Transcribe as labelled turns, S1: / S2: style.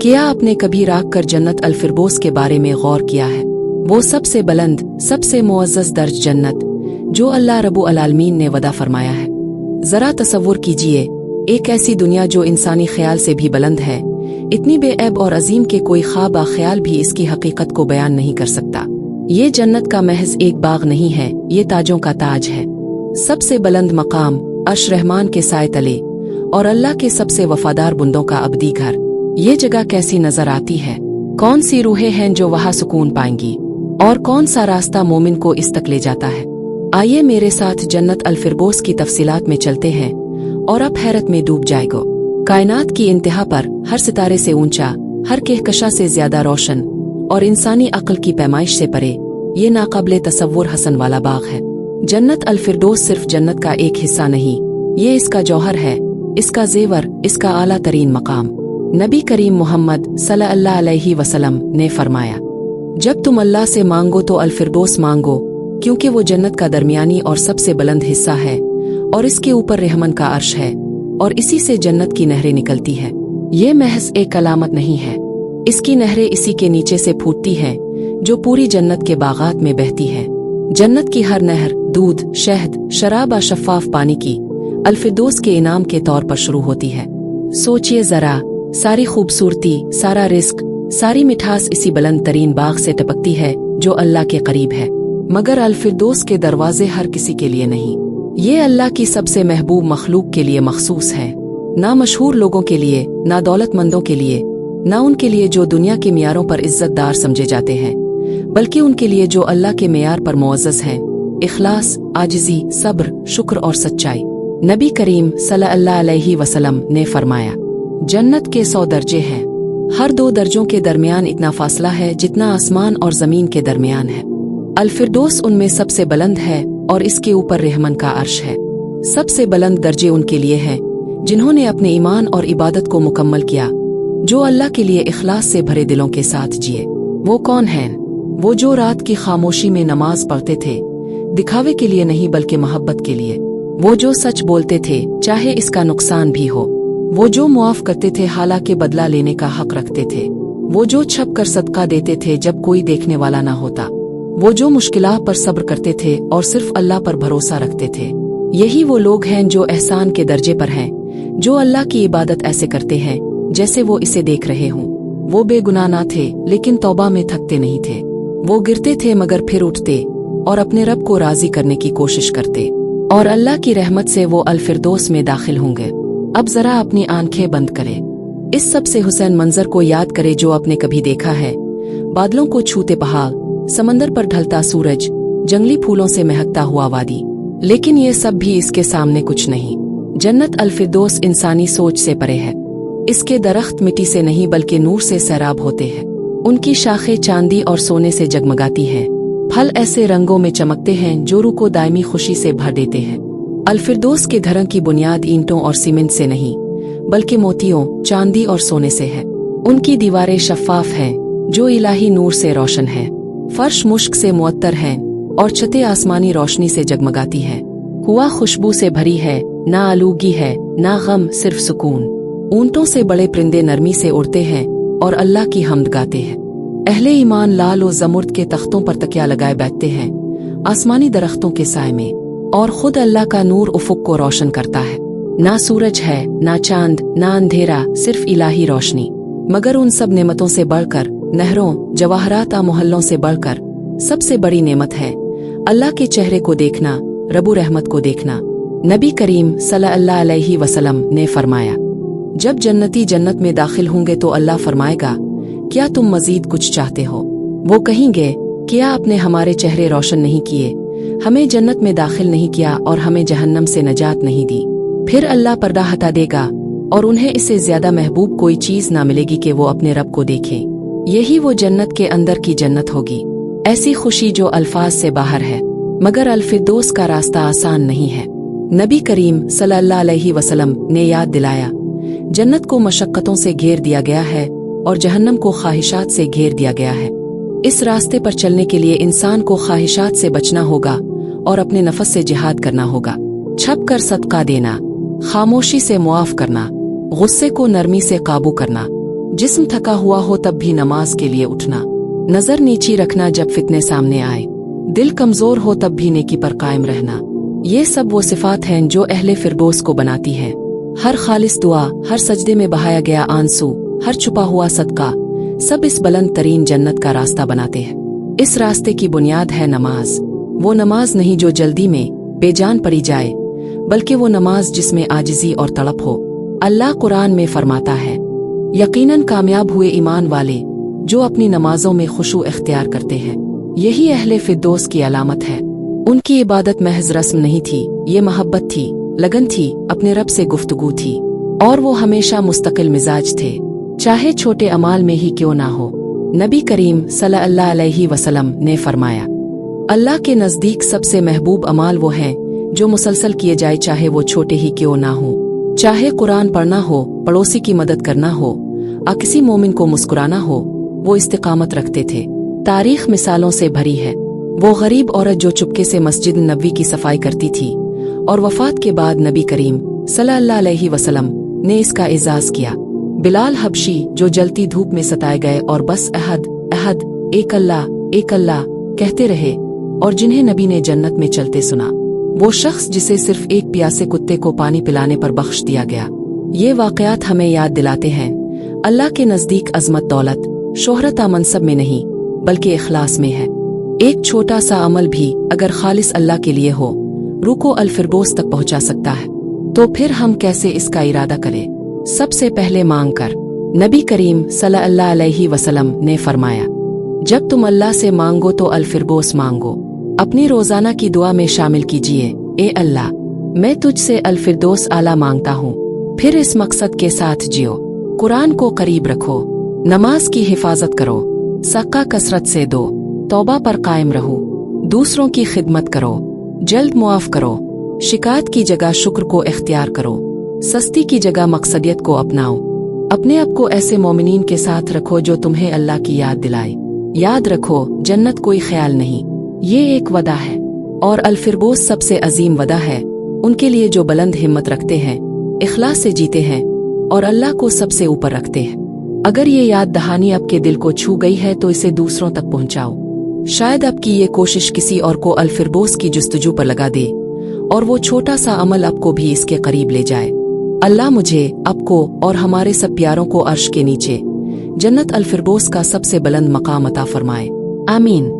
S1: क्या आपने कभी राख कर जन्नत अल-फिरदौस के बारे में गौर किया है? वो सबसे बुलंद, सबसे मुअज़्ज़ज़ दर्ज जन्नत जो अल्लाह रब्बुल आलमीन ने वदा फरमाया है। जरा तसव्वुर कीजिए, एक ऐसी दुनिया जो इंसानी ख्याल से भी बुलंद है, इतनी बेऐब और अजीम के कोई ख्वाब ख्याल भी इसकी हकीकत को बयान नहीं कर सकता। ये जन्नत का महज एक बाग नहीं है, ये ताजों का ताज है। सबसे बुलंद मकाम, अर्श रहमान के साए तले और अल्लाह के सबसे वफादार बुंदों का अबदी घर। ये जगह कैसी नजर आती है? कौन सी रूहें हैं जो वहाँ सुकून पाएंगी? और कौन सा रास्ता मोमिन को इस तक ले जाता है? आइए मेरे साथ जन्नत अल-फिरदौस की तफसीलात में चलते हैं और अब हैरत में डूब जाएगो। कायनात की इंतहा पर, हर सितारे से ऊंचा, हर कहकशा से ज्यादा रोशन और इंसानी अक्ल की पैमाइश से परे, ये नाकाबिले तसव्वुर हसन वाला बाग है। जन्नत अल-फिरदौस सिर्फ जन्नत का एक हिस्सा नहीं, ये इसका जौहर है, इसका जेवर, इसका आला तरीन मकाम। नबी करीम मोहम्मद सल्लल्लाहु अलैहि वसल्लम ने फरमाया, जब तुम अल्लाह से मांगो तो अल-फिरदौस मांगो, क्योंकि वो जन्नत का दरमियानी और सबसे बुलंद हिस्सा है और इसके ऊपर रहमन का अर्श है और इसी से जन्नत की नहरें निकलती है। ये महज एक अलामत नहीं है, इसकी नहरें इसी के नीचे से फूटती हैं जो पूरी जन्नत के बागात में बहती है। जन्नत की हर नहर दूध, शहद, शराब और शफ़ाफ पानी की अल-फिरदौस के इनाम के तौर पर शुरू होती है। सोचिए जरा, सारी खूबसूरती, सारा रिस्क, सारी मिठास इसी बुलंद तरीन बाग से टपकती है जो अल्लाह के करीब है। मगर अल-फिरदौस के दरवाजे हर किसी के लिए नहीं, ये अल्लाह की सबसे महबूब मखलूक के लिए मखसूस है। ना मशहूर लोगों के लिए, ना दौलतमंदों के लिए, ना उनके लिए जो दुनिया के मियारों पर इज्जतदार समझे जाते हैं, बल्कि उनके लिए जो अल्लाह के मेयार पर मुअज़्ज़ज़ हैं, इखलास, आजिज़ी, सब्र, शुक्र और सच्चाई। नबी करीम सल्लल्लाहु अलैहि वसल्लम ने फरमाया, जन्नत के 100 दर्जे हैं, हर 2 दर्जों के दरमियान इतना फासला है जितना आसमान और जमीन के दरमियान है। अल-फिरदौस उनमें सबसे बुलंद है और इसके ऊपर रहमन का अर्श है। सबसे बुलंद दर्जे उनके लिए हैं जिन्होंने अपने ईमान और इबादत को मुकम्मल किया, जो अल्लाह के लिए इखलास से भरे दिलों के साथ जिए। वो कौन हैं? वो जो रात की खामोशी में नमाज पढ़ते थे, दिखावे के लिए नहीं बल्कि मोहब्बत के लिए। वो जो सच बोलते थे चाहे इसका नुकसान भी हो। वो जो मुआफ करते थे हालांकि बदला लेने का हक रखते थे। वो जो छप कर सदका देते थे जब कोई देखने वाला ना होता। वो जो मुश्किलात पर सब्र करते थे और सिर्फ अल्लाह पर भरोसा रखते थे। यही वो लोग हैं जो एहसान के दर्जे पर हैं, जो अल्लाह की इबादत ऐसे करते हैं जैसे वो इसे देख रहे हों। वो बेगुनाह ना थे लेकिन तौबा में थकते नहीं थे। वो गिरते थे मगर फिर उठते और अपने रब को राजी करने की कोशिश करते, और अल्लाह की रहमत से वो अल-फिरदौस में दाखिल होंगे। अब जरा अपनी आंखें बंद करें, इस सबसे हुसैन मंजर को याद करें जो आपने कभी देखा है। बादलों को छूते पहाड़, समंदर पर ढलता सूरज, जंगली फूलों से महकता हुआ वादी। लेकिन ये सब भी इसके सामने कुछ नहीं। जन्नत अल-फिरदौस इंसानी सोच से परे है। इसके दरख्त मिट्टी से नहीं बल्कि नूर से सैराब होते हैं। उनकी शाखें चांदी और सोने से जगमगाती हैं। फल ऐसे रंगों में चमकते हैं जो रूह को दायमी खुशी से भर देते हैं। अल-फिरदौस के घरों की बुनियाद ईंटों और सीमेंट से नहीं बल्कि मोतियों, चांदी और सोने से है। उनकी दीवारें शफ़ाफ हैं जो इलाही नूर से रोशन हैं। फर्श मुश्क से मुअत्तर हैं और छतें आसमानी रोशनी से जगमगाती हैं। हवा खुशबू से भरी है, ना आलूगी है ना गम, सिर्फ सुकून। ऊंटों से बड़े परिंदे नरमी से उड़ते हैं और अल्लाह की हम्द गाते हैं। अहले ईमान लाल और जमुर्द के तख्तों पर तकिया लगाए बैठते हैं आसमानी दरख्तों के साए में, और खुद अल्लाह का नूर उफुक को रोशन करता है। ना सूरज है, ना चांद, ना अंधेरा, सिर्फ इलाही रोशनी। मगर उन सब नेमतों से बढ़कर, नहरों, जवाहरात मोहल्लों से बढ़कर सबसे बड़ी नेमत है अल्लाह के चेहरे को देखना, रब्बुर रहमत को देखना। नबी करीम सल्लल्लाहु अलैहि वसल्लम ने फरमाया, जब जन्नती जन्नत में दाखिल होंगे तो अल्लाह फरमाएगा, क्या तुम मजीद कुछ चाहते हो? वो कहेंगे, क्या आपने हमारे चेहरे रोशन नहीं किए, हमें जन्नत में दाखिल नहीं किया और हमें जहन्नम से नजात नहीं दी? फिर अल्लाह पर्दा हटा देगा और उन्हें इससे ज्यादा महबूब कोई चीज ना मिलेगी कि वो अपने रब को देखें। यही वो जन्नत के अंदर की जन्नत होगी, ऐसी खुशी जो अल्फाज से बाहर है। मगर अल-फिरदौस का रास्ता आसान नहीं है। नबी करीम सल्लल्लाहु अलैहि वसल्लम ने याद दिलाया, जन्नत को मशक्कतों से घेर दिया गया है और जहन्नम को ख्वाहिशात से घेर दिया गया है। इस रास्ते पर चलने के लिए इंसान को ख्वाहिशात से बचना होगा और अपने नफ्स से जिहाद करना होगा। छप कर सदका देना, खामोशी से मुआफ करना, गुस्से को नरमी से काबू करना, जिस्म थका हुआ हो तब भी नमाज के लिए उठना, नजर नीची रखना जब फितने सामने आए, दिल कमजोर हो तब भी नेकी पर कायम रहना। ये सब वो सिफात हैं जो अहले फिरदौस को बनाती हैं। हर खालिस दुआ, हर सजदे में बहाया गया आंसू, हर छुपा हुआ सदका, सब इस बुलंद तरीन जन्नत का रास्ता बनाते हैं। इस रास्ते की बुनियाद है नमाज। वो नमाज नहीं जो जल्दी में बेजान पड़ी जाए, बल्कि वो नमाज जिसमें आजिज़ी और तड़प हो। अल्लाह कुरान में फरमाता है, यकीनन कामयाब हुए ईमान वाले जो अपनी नमाजों में खुशू इख्तियार करते हैं। यही अहले फिरदौस की अलामत है। उनकी इबादत महज रस्म नहीं थी, ये मोहब्बत थी, लगन थी, अपने रब से गुफ्तगू थी, और वो हमेशा मुस्तकिल मिजाज थे, चाहे छोटे अमाल में ही क्यों ना हो। नबी करीम सल्लल्लाहु अलैहि वसल्लम ने फरमाया, अल्लाह के नज़दीक सबसे महबूब अमाल वो हैं जो मुसलसल किए जाए, चाहे वो छोटे ही क्यों ना हो। चाहे कुरान पढ़ना हो, पड़ोसी की मदद करना हो, किसी मोमिन को मुस्कुराना हो, वो इस्तिकामत रखते थे। तारीख मिसालों से भरी है। वो गरीब औरत जो चुपके से मस्जिद नबवी की सफाई करती थी और वफात के बाद नबी करीम सल्लल्लाहु अलैहि वसल्लम ने इसका एजाज किया। बिलाल हबशी जो जलती धूप में सताए गए और बस अहद अहद एक अल्लाह कहते रहे और जिन्हें नबी ने जन्नत में चलते सुना। वो शख्स जिसे सिर्फ एक प्यासे कुत्ते को पानी पिलाने पर बख्श दिया गया। ये वाकयात हमें याद दिलाते हैं, अल्लाह के नज़दीक अजमत दौलत, शोहरत मनसब में नहीं बल्कि इखलास में है। एक छोटा सा अमल भी अगर खालिस अल्लाह के लिए हो, रूह को अल-फिरदौस तक पहुंचा सकता है। तो फिर हम कैसे इसका इरादा करें? सबसे पहले मांग कर। नबी करीम सल्लल्लाहु अलैहि वसल्लम ने फरमाया, जब तुम अल्लाह से मांगो तो अल-फिरदौस मांगो। अपनी रोजाना की दुआ में शामिल कीजिए, ए अल्लाह, मैं तुझसे अल-फिरदौस आला मांगता हूँ। फिर इस मकसद के साथ जियो। कुरान को करीब रखो, नमाज की हिफाजत करो, सदका कसरत से दो, तौबा पर कायम रहो, दूसरों की खिदमत करो, जल्द मुआफ करो, शिकायत की जगह शुक्र को इख्तियार करो, सस्ती की जगह मकसदियत को अपनाओ। अपने आप को ऐसे मोमिनीन के साथ रखो जो तुम्हें अल्लाह की याद दिलाए। याद रखो, जन्नत कोई ख्याल नहीं, ये एक वदा है, और अल-फिरदौस सबसे अजीम वदा है उनके लिए जो बुलंद हिम्मत रखते हैं, इखलास से जीते हैं और अल्लाह को सबसे ऊपर रखते हैं। अगर ये याद दहानी आपके दिल को छू गई है तो इसे दूसरों तक पहुंचाओ। शायद आपकी ये कोशिश किसी और को अल-फिरदौस की जुस्तजू पर लगा दे और वो छोटा सा अमल आपको भी इसके करीब ले जाए। अल्लाह मुझे, आपको और हमारे सब प्यारों को अर्श के नीचे जन्नत अल-फिरदौस का सबसे बुलंद मकाम अता फरमाए। आमीन।